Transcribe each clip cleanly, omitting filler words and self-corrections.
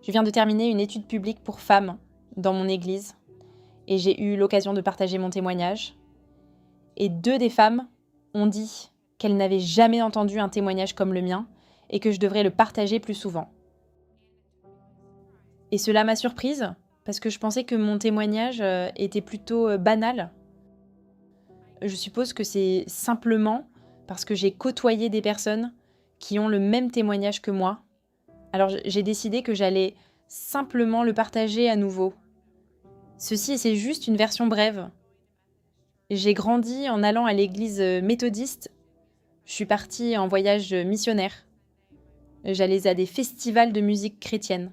Je viens de terminer une étude publique pour femmes dans mon église et j'ai eu l'occasion de partager mon témoignage. Et 2 des femmes ont dit qu'elles n'avaient jamais entendu un témoignage comme le mien et que je devrais le partager plus souvent. Et cela m'a surprise parce que je pensais que mon témoignage était plutôt banal. Je suppose que c'est simplement parce que j'ai côtoyé des personnes qui ont le même témoignage que moi. Alors j'ai décidé que j'allais simplement le partager à nouveau. Ceci, c'est juste une version brève. J'ai grandi en allant à l'église méthodiste. Je suis partie en voyage missionnaire. J'allais à des festivals de musique chrétienne.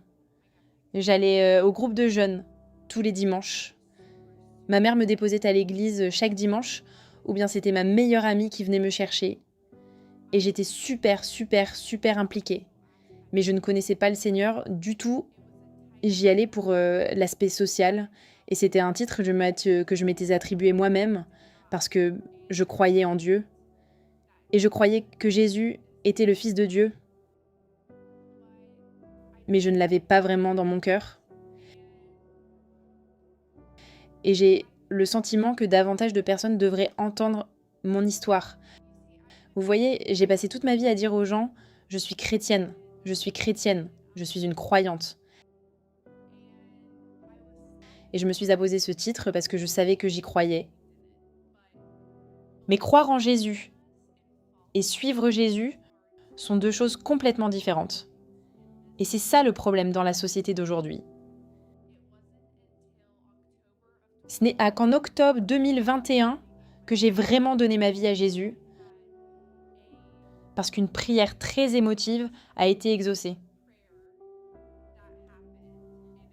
J'allais au groupe de jeunes tous les dimanches. Ma mère me déposait à l'église chaque dimanche, ou bien c'était ma meilleure amie qui venait me chercher. Et j'étais super impliquée. Mais je ne connaissais pas le Seigneur du tout. J'y allais pour l'aspect social. Et c'était un titre que je m'étais attribué moi-même, parce que je croyais en Dieu. Et je croyais que Jésus était le Fils de Dieu. Mais je ne l'avais pas vraiment dans mon cœur. Et j'ai le sentiment que davantage de personnes devraient entendre mon histoire. Vous voyez, j'ai passé toute ma vie à dire aux gens « je suis chrétienne, je suis chrétienne, je suis une croyante ». Et je me suis apposé ce titre parce que je savais que j'y croyais. Mais croire en Jésus et suivre Jésus sont 2 choses complètement différentes. Et c'est ça le problème dans la société d'aujourd'hui. Ce n'est qu'en octobre 2021 que j'ai vraiment donné ma vie à Jésus, parce qu'une prière très émotive a été exaucée.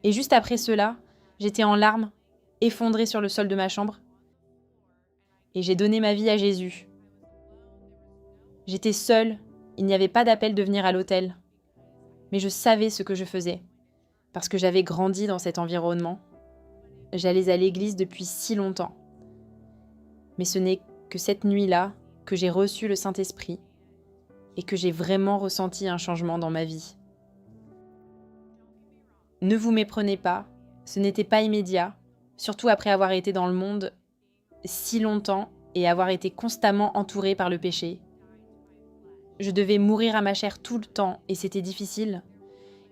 Et juste après cela, j'étais en larmes, effondrée sur le sol de ma chambre, et j'ai donné ma vie à Jésus. J'étais seule, il n'y avait pas d'appel de venir à l'hôtel, mais je savais ce que je faisais, parce que j'avais grandi dans cet environnement. J'allais à l'église depuis si longtemps. Mais ce n'est que cette nuit-là que j'ai reçu le Saint-Esprit et que j'ai vraiment ressenti un changement dans ma vie. Ne vous méprenez pas, ce n'était pas immédiat, surtout après avoir été dans le monde si longtemps et avoir été constamment entourée par le péché. Je devais mourir à ma chair tout le temps et c'était difficile.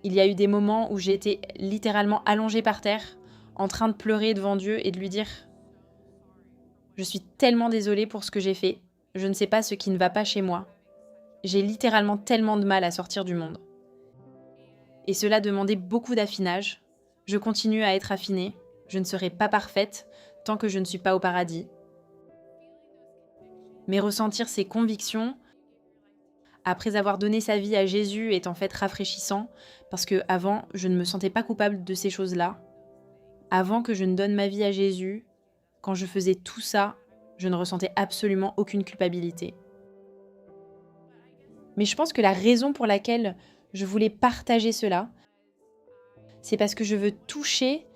Il y a eu des moments où j'étais littéralement allongée par terre, en train de pleurer devant Dieu et de lui dire « Je suis tellement désolée pour ce que j'ai fait, je ne sais pas ce qui ne va pas chez moi. J'ai littéralement tellement de mal à sortir du monde. » Et cela demandait beaucoup d'affinage. Je continue à être affinée, je ne serai pas parfaite tant que je ne suis pas au paradis. Mais ressentir ces convictions, après avoir donné sa vie à Jésus, est en fait rafraîchissant, parce que avant, je ne me sentais pas coupable de ces choses-là. Avant que je ne donne ma vie à Jésus, quand je faisais tout ça, je ne ressentais absolument aucune culpabilité. Mais je pense que la raison pour laquelle je voulais partager cela, c'est parce que je veux toucher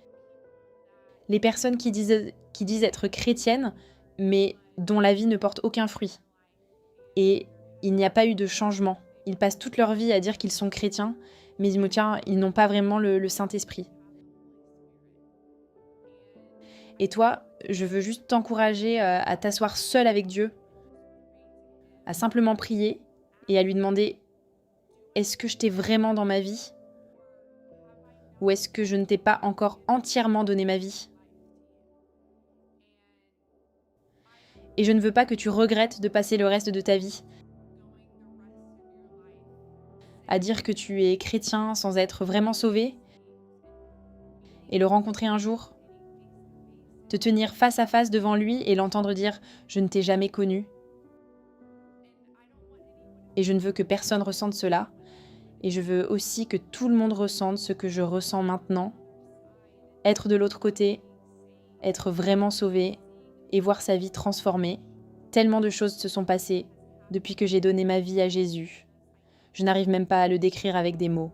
les personnes qui disent être chrétiennes, mais dont la vie ne porte aucun fruit. Et il n'y a pas eu de changement. Ils passent toute leur vie à dire qu'ils sont chrétiens, mais ils n'ont pas vraiment le Saint-Esprit. Et toi, je veux juste t'encourager à t'asseoir seul avec Dieu, à simplement prier et à lui demander « Est-ce que je t'ai vraiment dans ma vie ? Ou est-ce que je ne t'ai pas encore entièrement donné ma vie ?» Et je ne veux pas que tu regrettes de passer le reste de ta vie à dire que tu es chrétien sans être vraiment sauvé et le rencontrer un jour, te tenir face à face devant lui et l'entendre dire « Je ne t'ai jamais connu ». Et je ne veux que personne ressente cela. Et je veux aussi que tout le monde ressente ce que je ressens maintenant. Être de l'autre côté, être vraiment sauvé et voir sa vie transformée. Tellement de choses se sont passées depuis que j'ai donné ma vie à Jésus. Je n'arrive même pas à le décrire avec des mots.